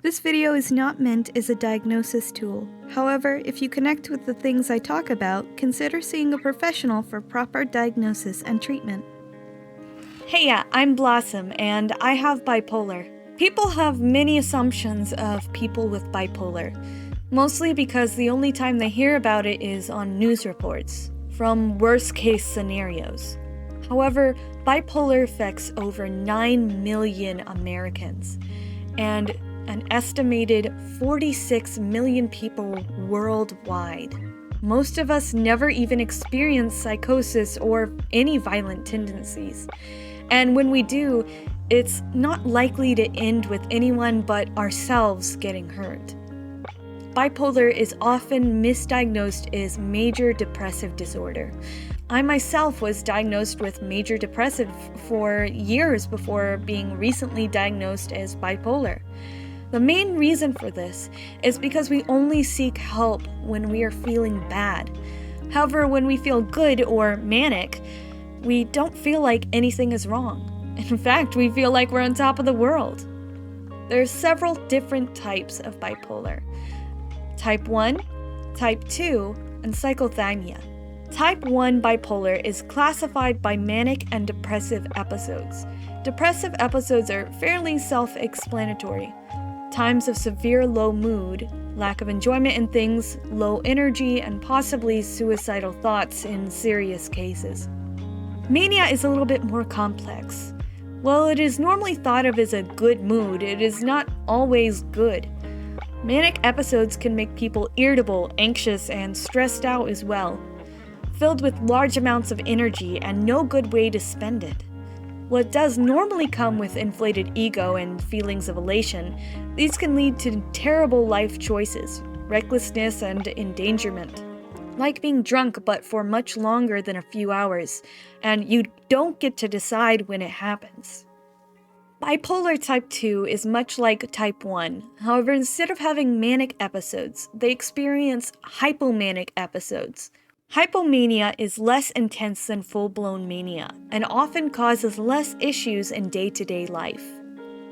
This video is not meant as a diagnosis tool. However, if you connect with the things I talk about, consider seeing a professional for proper diagnosis and treatment. Heya, I'm Blossom, and I have bipolar. People have many assumptions of people with bipolar, mostly because the only time they hear about it is on news reports, from worst-case scenarios. However, bipolar affects over 9 million Americans, and an estimated 46 million people worldwide. Most of us never even experience psychosis or any violent tendencies. And when we do, it's not likely to end with anyone but ourselves getting hurt. Bipolar is often misdiagnosed as major depressive disorder. I myself was diagnosed with major depressive for years before being recently diagnosed as bipolar. The main reason for this is because we only seek help when we are feeling bad. However, when we feel good or manic, we don't feel like anything is wrong. In fact, we feel like we're on top of the world. There are several different types of bipolar. Type 1, Type 2, and Cyclothymia. Type 1 bipolar is classified by manic and depressive episodes. Depressive episodes are fairly self-explanatory. Times of severe low mood, lack of enjoyment in things, low energy, and possibly suicidal thoughts in serious cases. Mania is a little bit more complex. While it is normally thought of as a good mood, it is not always good. Manic episodes can make people irritable, anxious, and stressed out as well, filled with large amounts of energy and no good way to spend it. What does normally come with inflated ego and feelings of elation, these can lead to terrible life choices, recklessness, and endangerment. Like being drunk but for much longer than a few hours, and you don't get to decide when it happens. Bipolar type 2 is much like type 1. However, instead of having manic episodes, they experience hypomanic episodes. Hypomania is less intense than full-blown mania, and often causes less issues in day-to-day life.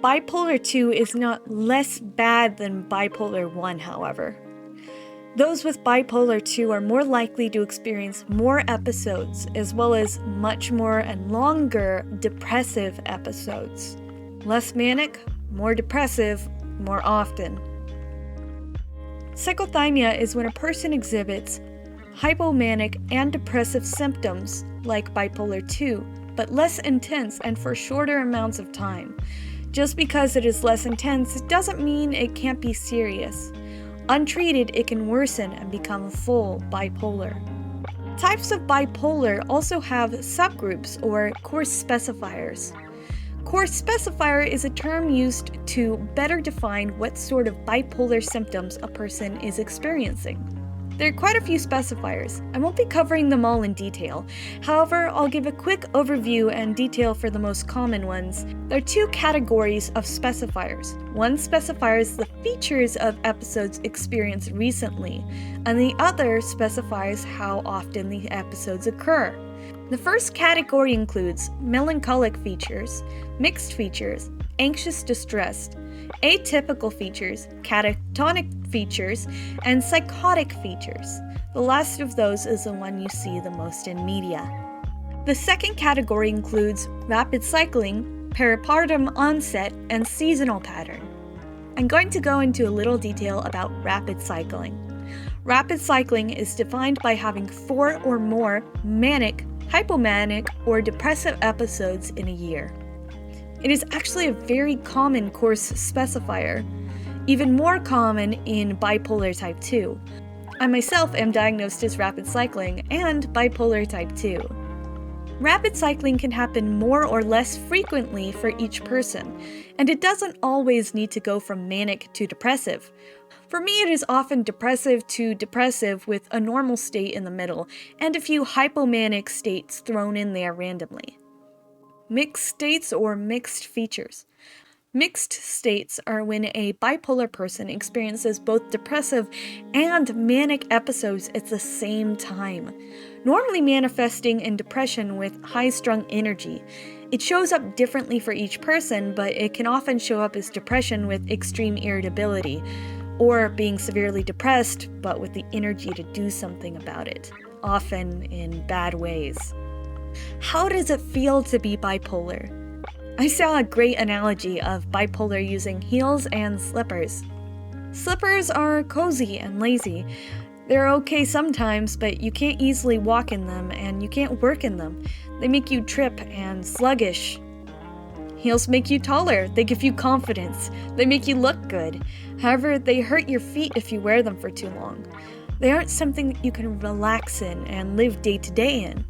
Bipolar 2 is not less bad than bipolar 1, however. Those with bipolar 2 are more likely to experience more episodes, as well as much more and longer depressive episodes. Less manic, more depressive, more often. Cyclothymia is when a person exhibits hypomanic and depressive symptoms like bipolar 2, but less intense and for shorter amounts of time. Just because it is less intense doesn't mean it can't be serious. Untreated, it can worsen and become full bipolar. Types of bipolar also have subgroups or course specifiers. Course specifier is a term used to better define what sort of bipolar symptoms a person is experiencing. There are quite a few specifiers. I won't be covering them all in detail. However, I'll give a quick overview and detail for the most common ones. There are two categories of specifiers. One specifies the features of episodes experienced recently, and the other specifies how often the episodes occur. The first category includes melancholic features, mixed features, anxious distressed, atypical features, catatonic features, and psychotic features. The last of those is the one you see the most in media. The second category includes rapid cycling, peripartum onset, and seasonal pattern. I'm going to go into a little detail about rapid cycling. Rapid cycling is defined by having 4 or more manic, hypomanic, or depressive episodes in a year. It is actually a very common course specifier, even more common in bipolar type 2. I myself am diagnosed as rapid cycling and bipolar type 2. Rapid cycling can happen more or less frequently for each person, and it doesn't always need to go from manic to depressive. For me, it is often depressive to depressive with a normal state in the middle, and a few hypomanic states thrown in there randomly. Mixed states or mixed features. Mixed states are when a bipolar person experiences both depressive and manic episodes at the same time, normally manifesting in depression with high-strung energy. It shows up differently for each person, but it can often show up as depression with extreme irritability, or being severely depressed but with the energy to do something about it, often in bad ways. How does it feel to be bipolar? I saw a great analogy of bipolar using heels and slippers. Slippers are cozy and lazy. They're okay sometimes, but you can't easily walk in them and you can't work in them. They make you trip and sluggish. Heels make you taller. They give you confidence. They make you look good. However, they hurt your feet if you wear them for too long. They aren't something that you can relax in and live day to day in.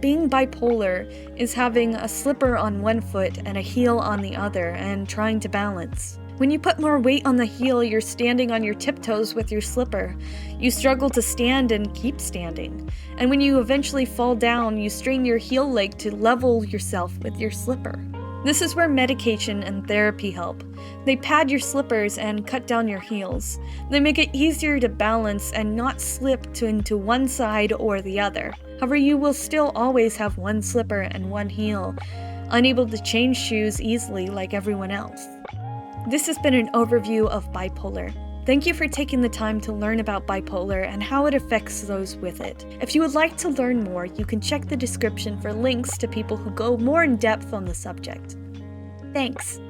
Being bipolar is having a slipper on one foot and a heel on the other and trying to balance. When you put more weight on the heel, you're standing on your tiptoes with your slipper. You struggle to stand and keep standing. And when you eventually fall down, you strain your heel leg to level yourself with your slipper. This is where medication and therapy help. They pad your slippers and cut down your heels. They make it easier to balance and not slip into one side or the other. However, you will still always have one slipper and one heel, unable to change shoes easily like everyone else. This has been an overview of bipolar. Thank you for taking the time to learn about bipolar and how it affects those with it. If you would like to learn more, you can check the description for links to people who go more in depth on the subject. Thanks.